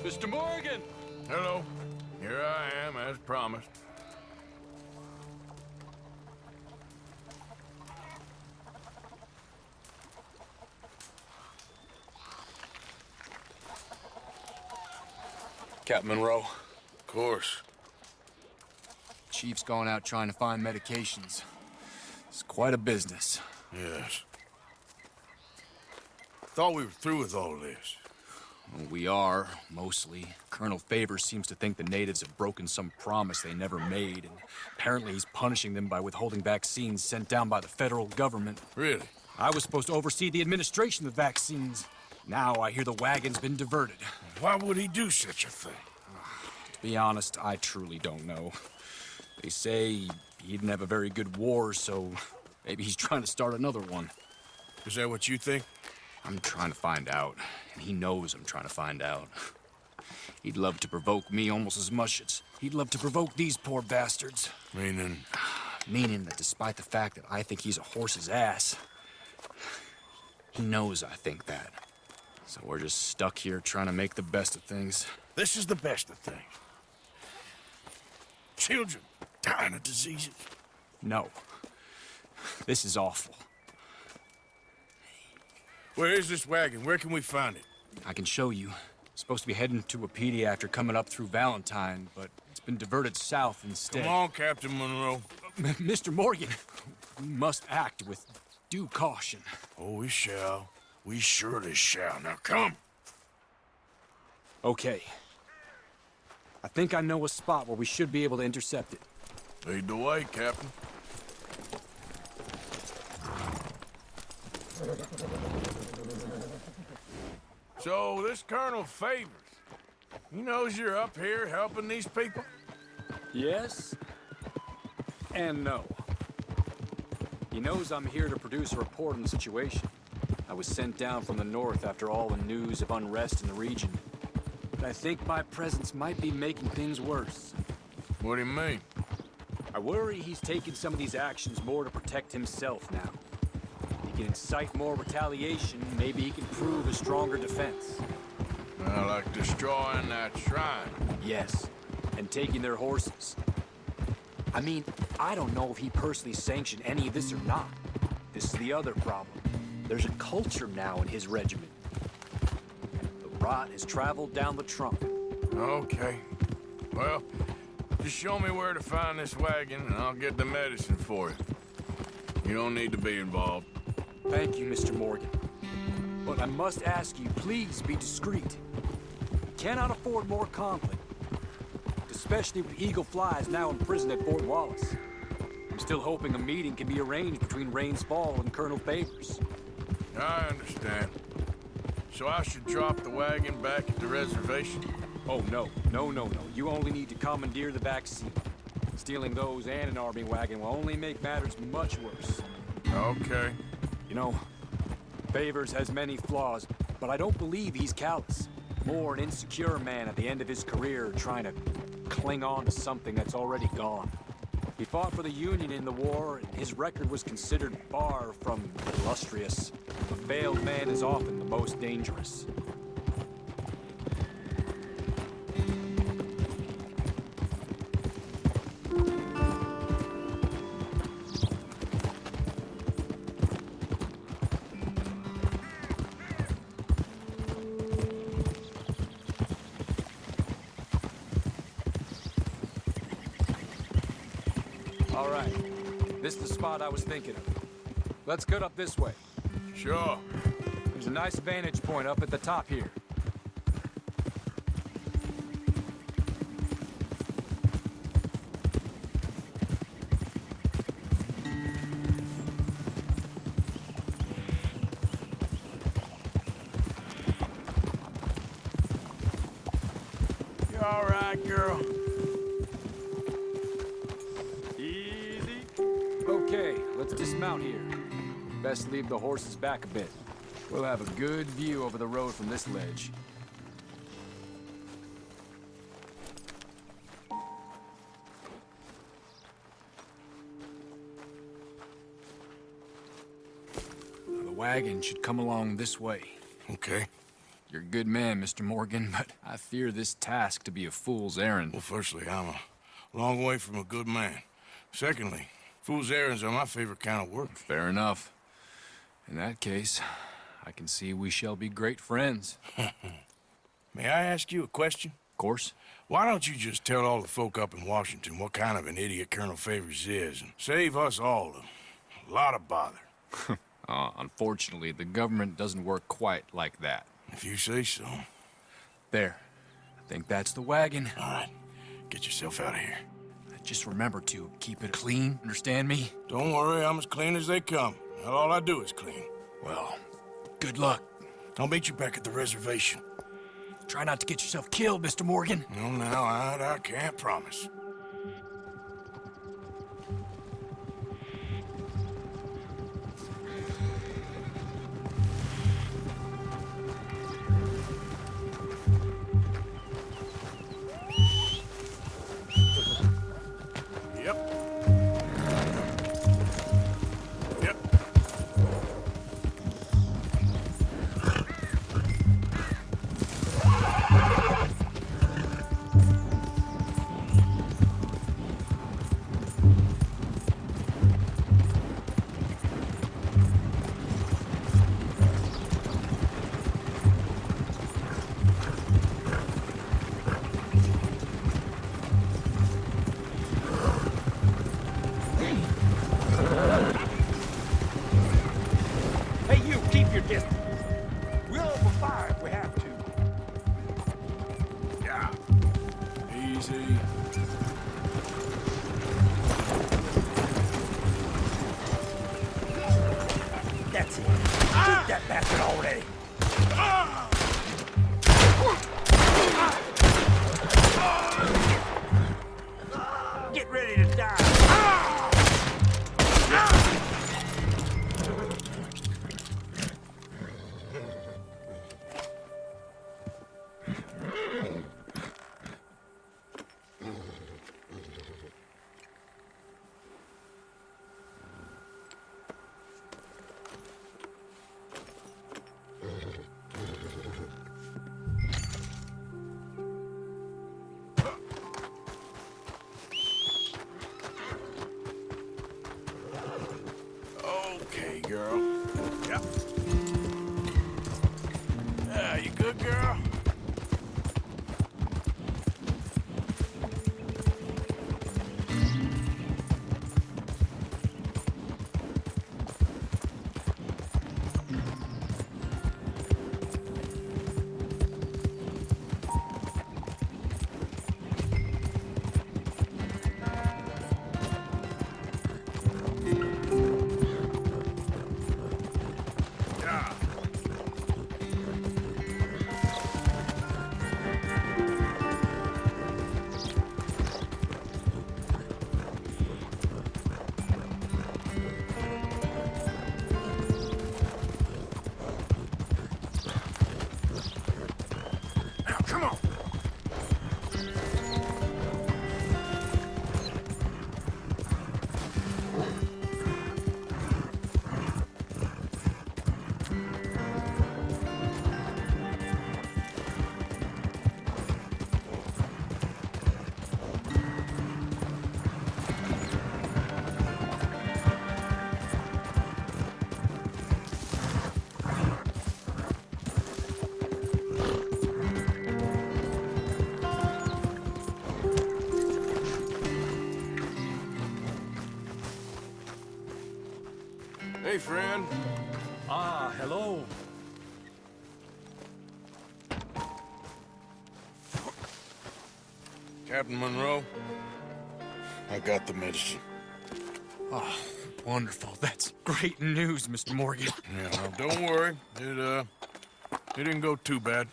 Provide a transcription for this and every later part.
Mr. Morgan! Hello. Here I am, as promised. Captain Monroe. Of course. Chief's gone out trying to find medications. It's quite a business. Yes. Thought we were through with all this. Well, we are, mostly. Colonel Favors seems to think the natives have broken some promise they never made, and apparently he's punishing them by withholding vaccines sent down by the federal government. Really? I was supposed to oversee the administration of vaccines. Now I hear the wagon's been diverted. Why would he do such a thing? To be honest, I truly don't know. They say he didn't have a very good war, so maybe he's trying to start another one. Is that what you think? I'm trying to find out, and he knows I'm trying to find out. He'd love to provoke me almost as much as he'd love to provoke these poor bastards. Meaning? Meaning that despite the fact that I think he's a horse's ass, he knows I think that. So we're just stuck here trying to make the best of things. This is the best of things. Children dying of diseases. No. This is awful. Where is this wagon? Where can we find it? I can show you. Supposed to be heading to Wapiti after coming up through Valentine, but it's been diverted south instead. Come on, Captain Monroe. Mr. Morgan, we must act with due caution. Oh, we shall. We surely shall. Now come. Okay. I think I know a spot where we should be able to intercept it. Lead the way, Captain. So, this Colonel Favors, he knows you're up here helping these people? Yes and no. He knows I'm here to produce a report on the situation. I was sent down from the north after all the news of unrest in the region. But I think my presence might be making things worse. What do you mean? I worry he's taking some of these actions more to protect himself now. He can incite more retaliation, maybe he can prove a stronger defense. Well, like destroying that shrine. Yes, and taking their horses. I mean, I don't know if he personally sanctioned any of this or not. This is the other problem. There's a culture now in his regiment. The rot has traveled down the trunk. Okay. Well, just show me where to find this wagon, and I'll get the medicine for you. You don't need to be involved. Thank you, Mr. Morgan. But I must ask you, please be discreet. We cannot afford more conflict. Especially with Eagle Flies now imprisoned at Fort Wallace. I'm still hoping a meeting can be arranged between Rains Fall and Colonel Favors. I understand. So I should drop the wagon back at the reservation? Oh, no. No. You only need to commandeer the vaccine. Stealing those and an army wagon will only make matters much worse. Okay. You know, Favors has many flaws, but I don't believe he's callous. More an insecure man at the end of his career trying to cling on to something that's already gone. He fought for the Union in the war, and his record was considered far from illustrious. A failed man is often the most dangerous. All right. This is the spot I was thinking of. Let's get up this way. Sure. There's a nice vantage point up at the top here. You all right, girl? Okay, let's dismount here. Best leave the horses back a bit. We'll have a good view over the road from this ledge. The wagon should come along this way. Okay. You're a good man, Mr. Morgan, but I fear this task to be a fool's errand. Well, firstly, I'm a long way from a good man. Secondly, fool's errands are my favorite kind of work. Fair enough. In that case, I can see we shall be great friends. May I ask you a question? Of course. Why don't you just tell all the folk up in Washington what kind of an idiot Colonel Favors is and save us all a lot of bother? Unfortunately, the government doesn't work quite like that. If you say so. There. I think that's the wagon. All right, get yourself out of here. Just remember to keep it clean, understand me? Don't worry, I'm as clean as they come. Not all I do is clean. Well, good luck. I'll meet you back at the reservation. Try not to get yourself killed, Mr. Morgan. No, now, I can't promise. Yep. Yep. Hey, you, keep your distance. We'll open fire if we have to. Yeah. Easy. That's it. Shoot that bastard already. Get ready to die. Okay, girl. Yep. Yeah, you good, girl? Yeah. Now, come on. Hey, friend. Ah, hello. Captain Monroe. I got the medicine. Oh, wonderful. That's great news, Mr. Morgan. Yeah, well, don't worry. It didn't go too bad.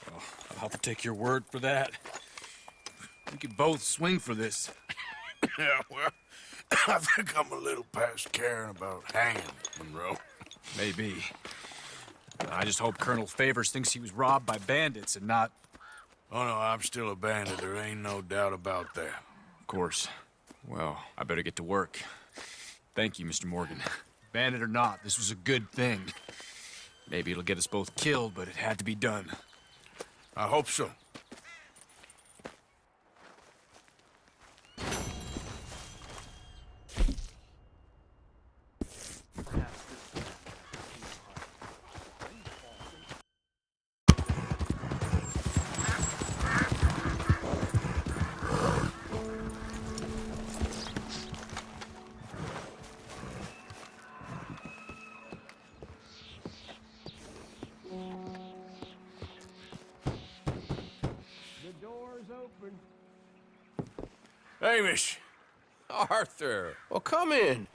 I'll have to take your word for that. We could both swing for this. Yeah, well, I think I'm a little past caring about hanging, Monroe. Maybe. I just hope Colonel Favors thinks he was robbed by bandits and not... Oh, no, I'm still a bandit. There ain't no doubt about that. Of course. Well, I better get to work. Thank you, Mr. Morgan. Bandit or not, this was a good thing. Maybe it'll get us both killed, but it had to be done. I hope so. Hamish, Arthur, well, come in.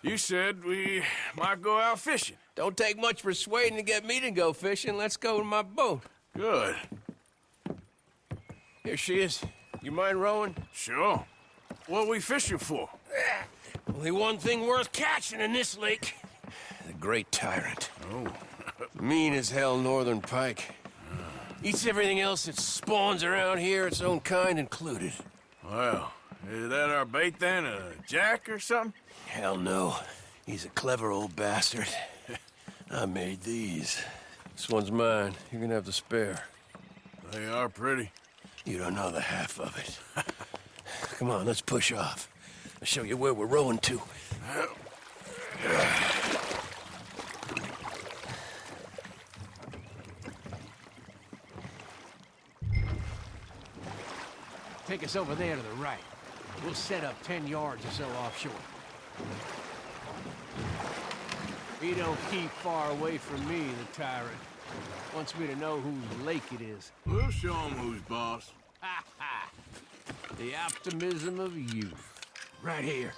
you said we might go out fishing. Don't take much persuading to get me to go fishing. Let's go in my boat. Good. Here she is. You mind rowing? Sure. What are we fishing for? Only one thing worth catching in this lake. The Great Tyrant. Oh. Mean as hell northern pike. Eats everything else that spawns around here, its own kind included. Well, is that our bait then? A jack or something? Hell no. He's a clever old bastard. I made these. This one's mine. You're gonna have to spare. They are pretty. You don't know the half of it. Come on, let's push off. I'll show you where we're rowing to. Take us over there to the right. We'll set up 10 yards or so offshore. He don't keep far away from me, the tyrant. Wants me to know whose lake it is. We'll show him who's boss. Ha ha! The optimism of youth. Right here.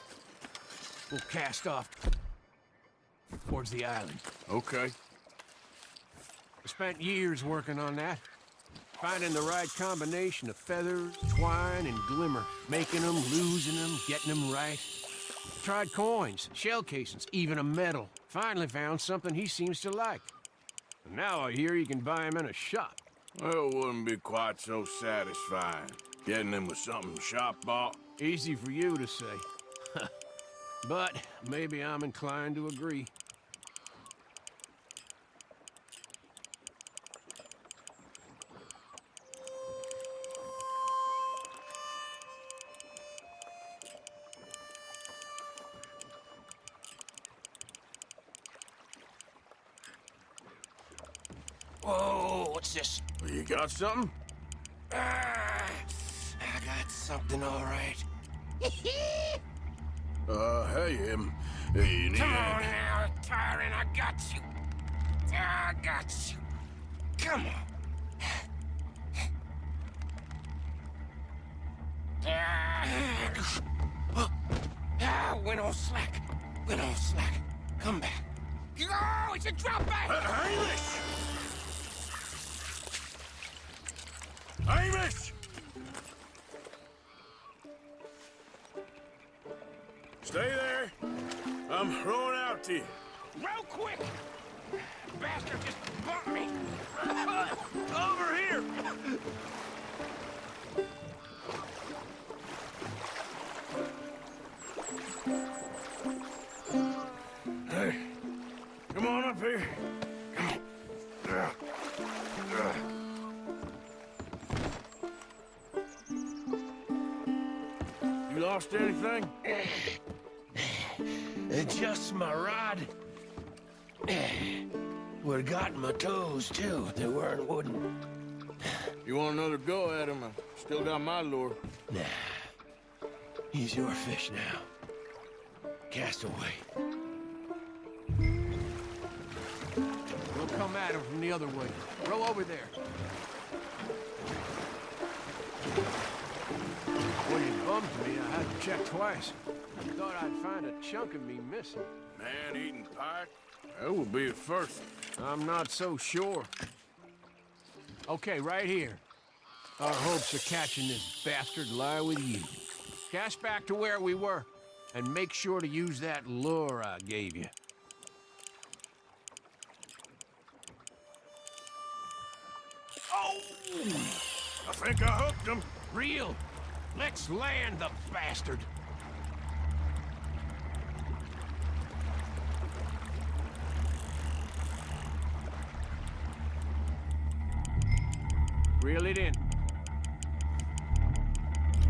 We'll cast off towards the island. Okay. I spent years working on that. Finding the right combination of feathers, twine, and glimmer. Making them, losing them, getting them right. Tried coins, shell casings, even a medal. Finally found something he seems to like. And now I hear you can buy him in a shop. Well, it wouldn't be quite so satisfying. Getting him with something shop bought. Easy for you to say. But maybe I'm inclined to agree. Whoa, what's this? You got something? I got something all right. Hey, you need Come on now, tyrant, I got you. I got you. Come on. Went on slack. Went on slack. Come back. Oh, it's a drop back. Hamish! Hamish! Stay there. I'm rowing out to you. Real quick. Bastard just bumped me. Over here! Hey, come on up here. Come on. You lost anything? Just my rod. Would've gotten my toes, too. They weren't wooden. You want another go at him? I still got my lure. Nah. He's your fish now. Cast away. We'll come at him from the other way. Row over there. When he bumped me, I had to check twice. Thought I'd find a chunk of me missing. Man-eating pike? That would be a first. I'm not so sure. Okay, right here. Our hopes of catching this bastard lie with you. Cast back to where we were, and make sure to use that lure I gave you. Oh! I think I hooked him. Reel! Let's land the bastard! Reel it in.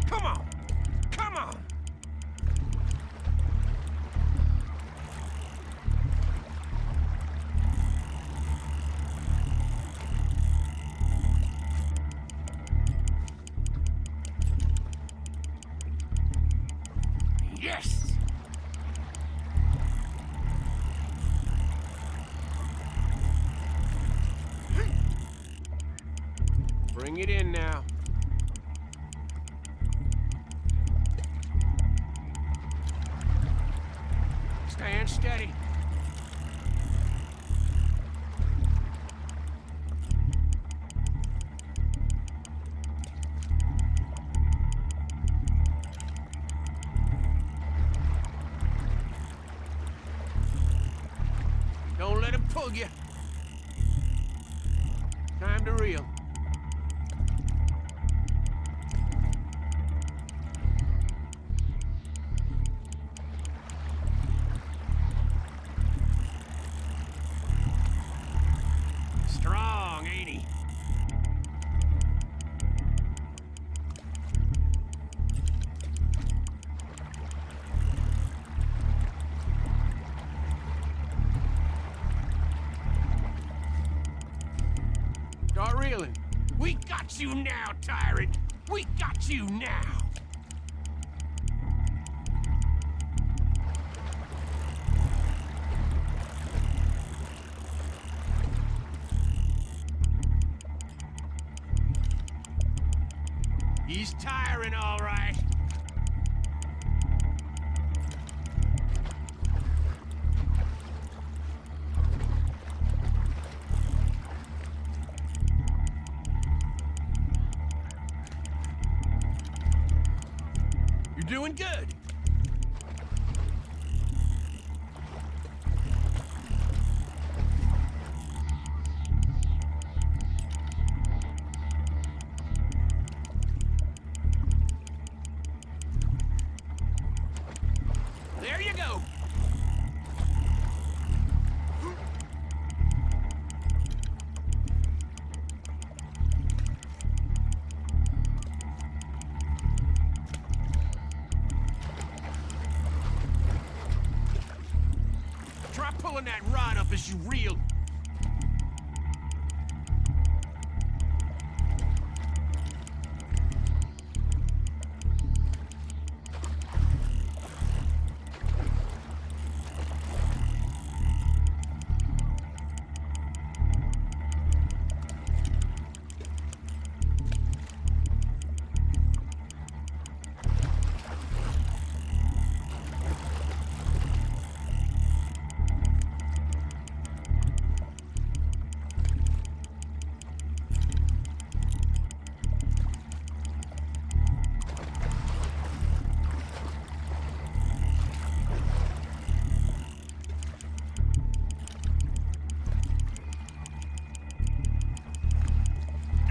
Come on! Come on! Yes! Bring it in now. Stand steady. Don't let him pull you. Time to reel. Strong, ain't he? Start reeling. We got you now, tyrant. We got you now. He's tiring, all right. You're doing good. There you go. Try pulling that rod up as you reel.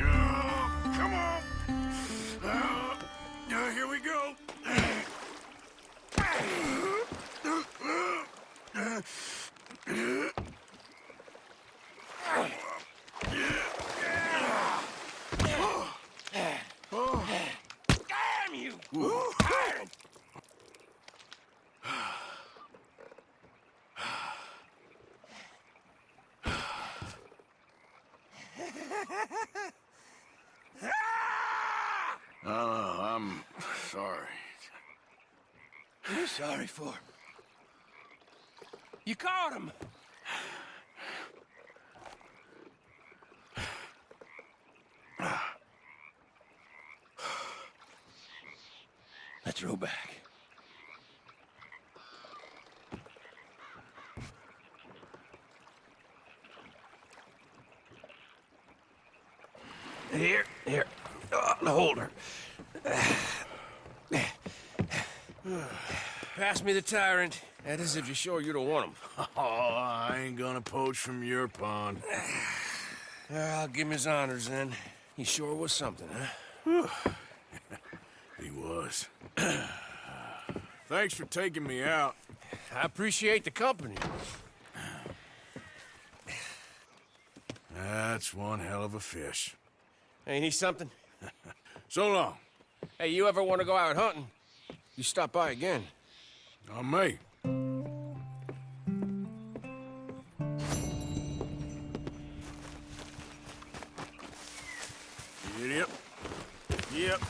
Come on! Here we go! Damn you! Tyrant! I'm sorry. What are you sorry for? You caught him. Let's row back. Here. The holder. Pass me the tyrant. That is if you're sure you don't want him. Oh, I ain't gonna poach from your pond. I'll give him his honors then. He sure was something, huh? He was. Thanks for taking me out. I appreciate the company. That's one hell of a fish. Ain't he something? So long. Hey, you ever want to go out hunting? You stop by again. On me. Idiot. Yep.